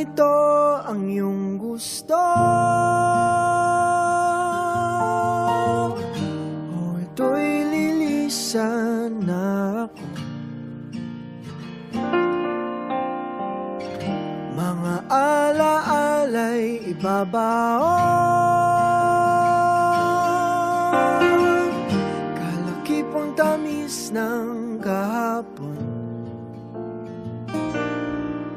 ito ang iyong gusto? O ito'y lilisan na ako? Mga alaala'y ibabaon, kalakipang tamis ng kahapon.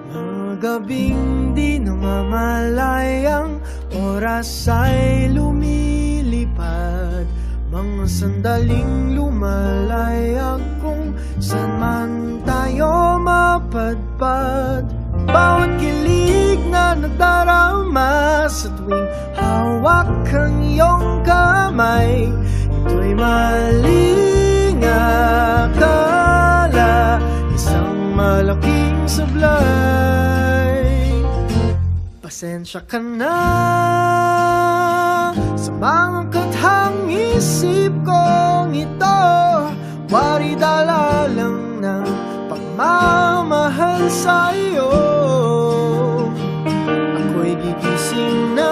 Mga gabing di namamalayang oras ay lumilipad, mga sandaling lumalayag kung saan man tayo mapadpad. Bawat kilig na nagdarama sa tuwing hawak ang iyong kamay, ito'y maling akala, isang malaking sablay. Pasensya ka na sa mga kathang isip kong ito, wari dala lang ng pagmamahal sa iyo. Ako'y gigising na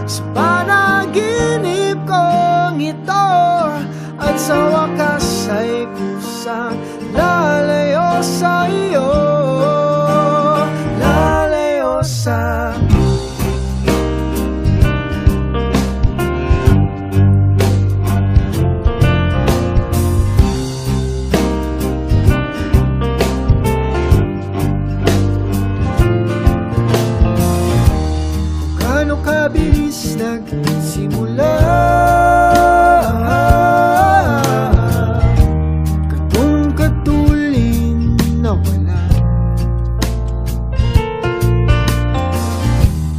sa panaginip kong ito, at sa wakas ay kusang lalayo sa iyo, lalayo sa kabilis nagsimula, katong katulin na wala.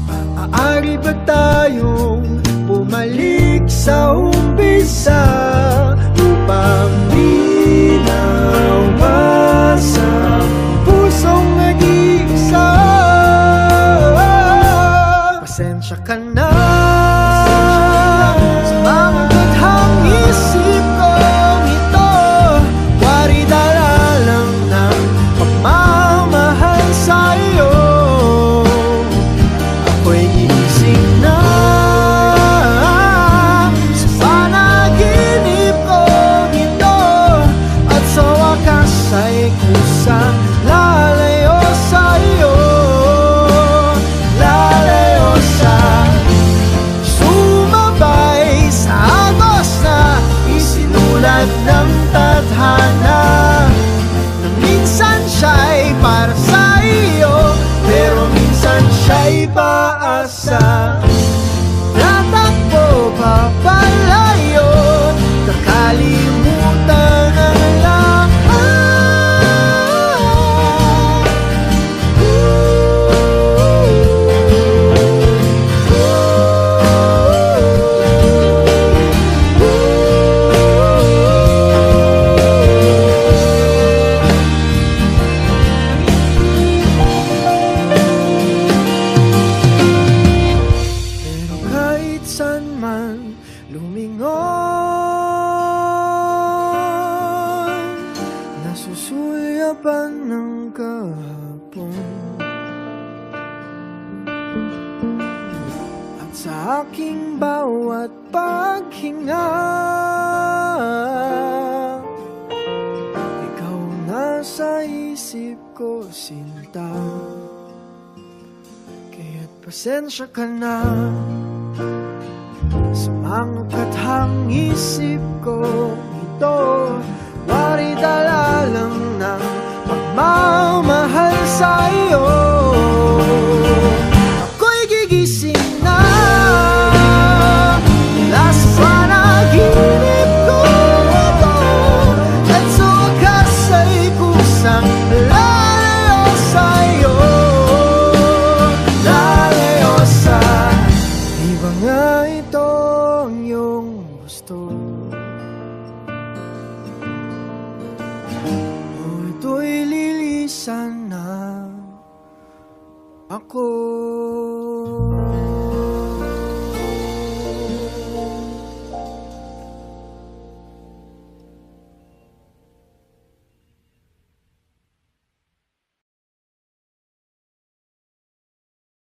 Maaari ba tayong bumalik sa umpisa upang binawasan pusong nag-iisa? Pasensya ka na sa mga kathang isip kong ito, wari dala lang ng pagmamahal sa iyo. Ako'y gigising na sa panaginip kong ito, at sa wakas ay kusang lalayo sa iyo, ng tadhana, na minsan siya'y para sa iyo, pero minsan siya'y paasa. Tatakbo papalayo, kakalimutan ang lahat. Lumingon, nasusulyapan ng kahapon, at sa aking bawat paghinga, ikaw nasa isip ko, sinta. Kaya't pasensya ka na sa mga kathang isip ko ito, wari dala lang ng pagmamahal sa iyo. Ako'y gigising na mula sa panaginip ko ito, at sa wakas ay kusang lalayo sa iyo, lalayo sa di ba nga ito ang iyong gusto? O ito'y lilisan na ako.